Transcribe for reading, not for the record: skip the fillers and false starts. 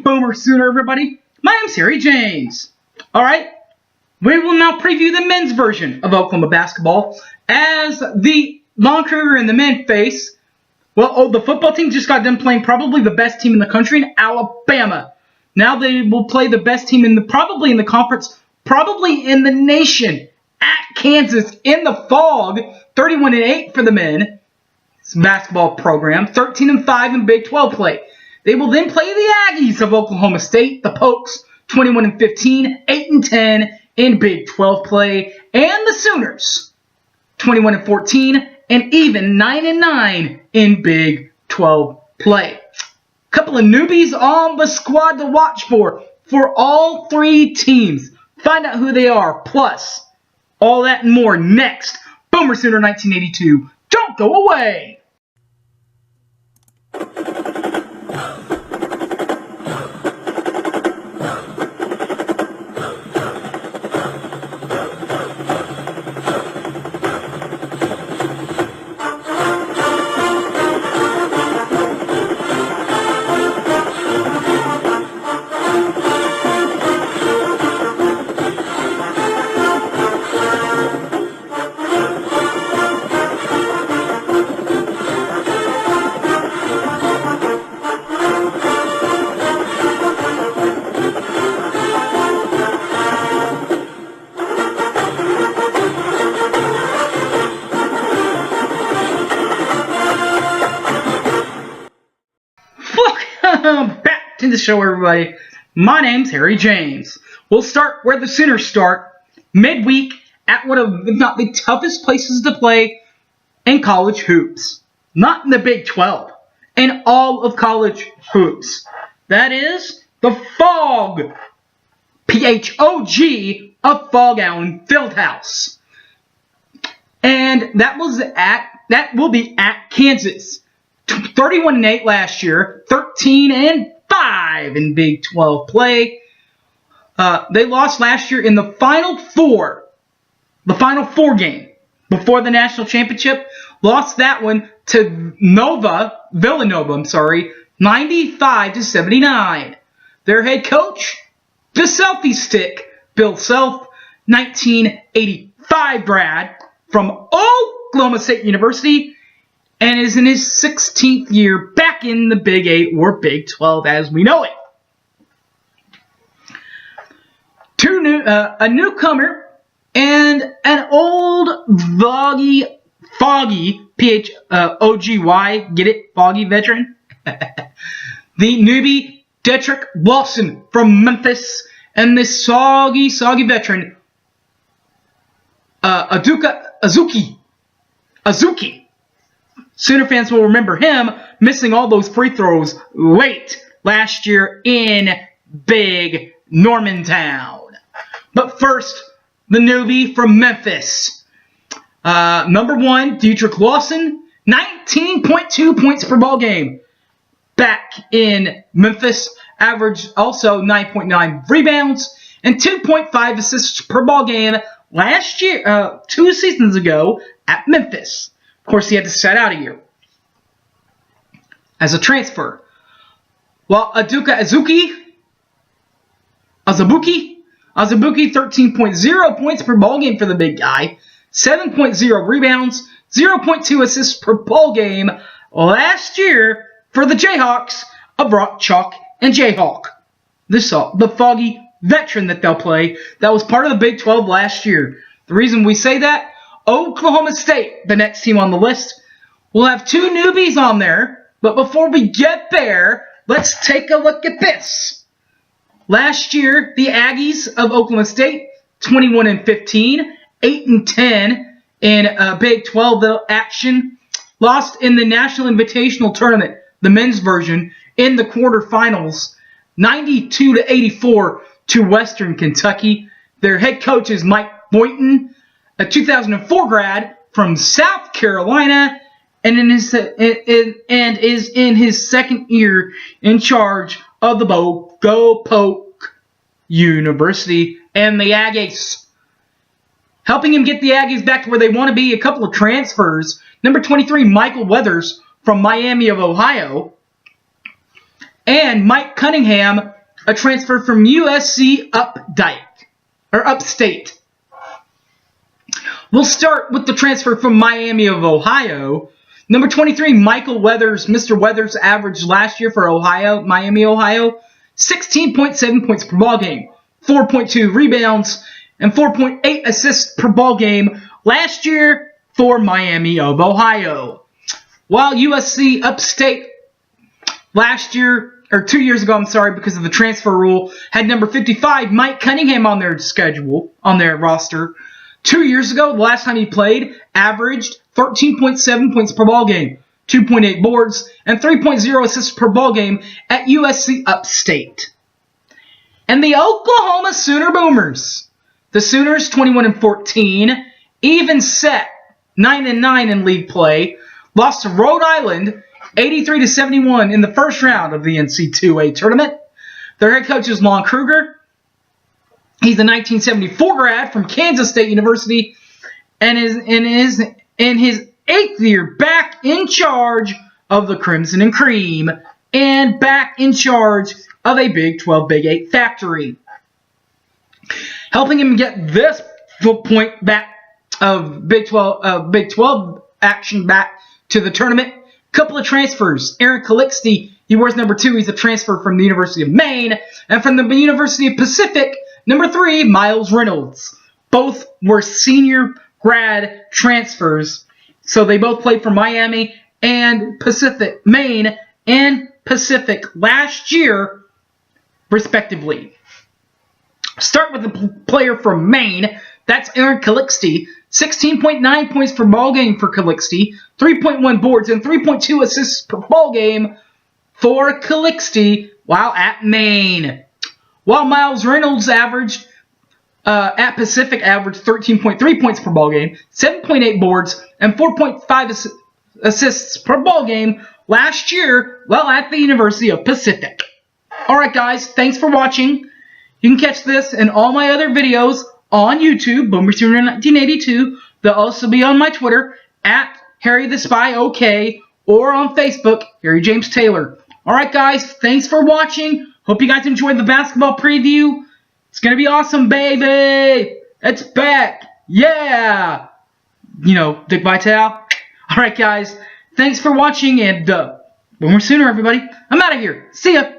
Boomer Sooner, everybody. My name's Harry James. Alright, we will now preview the men's version of Oklahoma basketball as the Moncrier and the men face, the football team just got done playing probably the best team in the country in Alabama. Now they will play the best team probably in the conference, probably in the nation, at Kansas in the Fog, 31-8 for the men basketball program, 13-5 in Big 12 play. They will then play the Aggies of Oklahoma State, the Pokes, 21-15, 8-10 in Big 12 play, and the Sooners, 21-14, and even 9-9 in Big 12 play. Couple of newbies on the squad to watch for all three teams. Find out who they are, plus all that and more next. Boomer Sooner 1982. Don't go away! Back to the show, everybody. My name's Harry James. We'll start where the Sooners start, midweek at one of, if not the toughest places to play in college hoops. Not in the Big 12, in all of college hoops. That is the Phog, P-H-O-G, of Phog Allen Fieldhouse. And that will be at Kansas. 31-8 last year, 13-5 in Big 12 play. They lost last year in the Final Four game before the national championship. Lost that one to Villanova, 95-79. Their head coach, the Selfie Stick, Bill Self, 1985 grad from Oklahoma State University, and is in his 16th year back in the Big 8 or Big 12 as we know it. A newcomer and an old foggy, P-H-O-G-Y, get it? Foggy veteran? The newbie, Detrick Lawson from Memphis, and this soggy veteran, Azuki. Sooner fans will remember him missing all those free throws late last year in Big Normantown. But first, the newbie from Memphis. Number 1, Detrick Lawson, 19.2 points per ball game. Back in Memphis, averaged also 9.9 rebounds and 2.5 assists per ball game last year, 2 seasons ago at Memphis. Of course, he had to sit out a year as a transfer. While Azubuike, 13.0 points per ball game for the big guy, 7.0 rebounds, 0.2 assists per ball game last year for the Jayhawks of Rock, Chalk, and Jayhawk. The foggy veteran that they'll play that was part of the Big 12 last year. The reason we say that, Oklahoma State, the next team on the list, will have 2 newbies on there. But before we get there, let's take a look at this. Last year, the Aggies of Oklahoma State, 21-15, 8-10 in Big 12 action, lost in the National Invitational Tournament, the men's version, in the quarterfinals, 92-84 to Western Kentucky. Their head coach is Mike Boynton, a 2004 grad from South Carolina, and is in his second year in charge of the Go Poke University and the Aggies. Helping him get the Aggies back to where they want to be, a couple of transfers. Number 23, Michael Weathers from Miami of Ohio. and Mike Cunningham, a transfer from USC Upstate. We'll start with the transfer from Miami of Ohio. Number 23, Michael Weathers. Mr. Weathers averaged last year for Miami, Ohio, 16.7 points per ball game, 4.2 rebounds, and 4.8 assists per ball game last year for Miami of Ohio. While USC Upstate last year, or 2 years ago, because of the transfer rule, had number 55, Mike Cunningham on their roster. 2 years ago, the last time he played, averaged 13.7 points per ball game, 2.8 boards, and 3.0 assists per ball game at USC Upstate. And the Oklahoma Sooner Boomers. The Sooners, 21-14, even set 9-9 in league play, lost to Rhode Island 83-71 in the first round of the NC2A tournament. Their head coach is Lon Kruger. He's a 1974 grad from Kansas State University and is in his 8th year back in charge of the Crimson and Cream and back in charge of a Big 12, Big 8 factory. Helping him get this point back of Big 12 action back to the tournament. Couple of transfers. Aaron Calixte, he wears number 2. He's a transfer from the University of Maine. And from the University of Pacific, number 3, Miles Reynolds. Both were senior grad transfers. So they both played for Miami and Pacific, Maine and Pacific last year, respectively. Start with the player from Maine. That's Aaron Calixte. 16.9 points per ball game for Calixte, 3.1 boards, and 3.2 assists per ball game for Calixte while at Maine. While Miles Reynolds at Pacific averaged 13.3 points per ball game, 7.8 boards, and 4.5 assists per ball game last year while at the University of Pacific. Alright guys, thanks for watching. You can catch this and all my other videos on YouTube, Boomer Sooner 1982. They'll also be on my Twitter, at Harry the Spy OK, or on Facebook, Harry James Taylor. Alright guys, thanks for watching. Hope you guys enjoyed the basketball preview. It's going to be awesome, baby. It's back. Yeah. You know, Dick Vitale. Alright guys, thanks for watching, and Boomer Sooner, everybody. I'm out of here. See ya.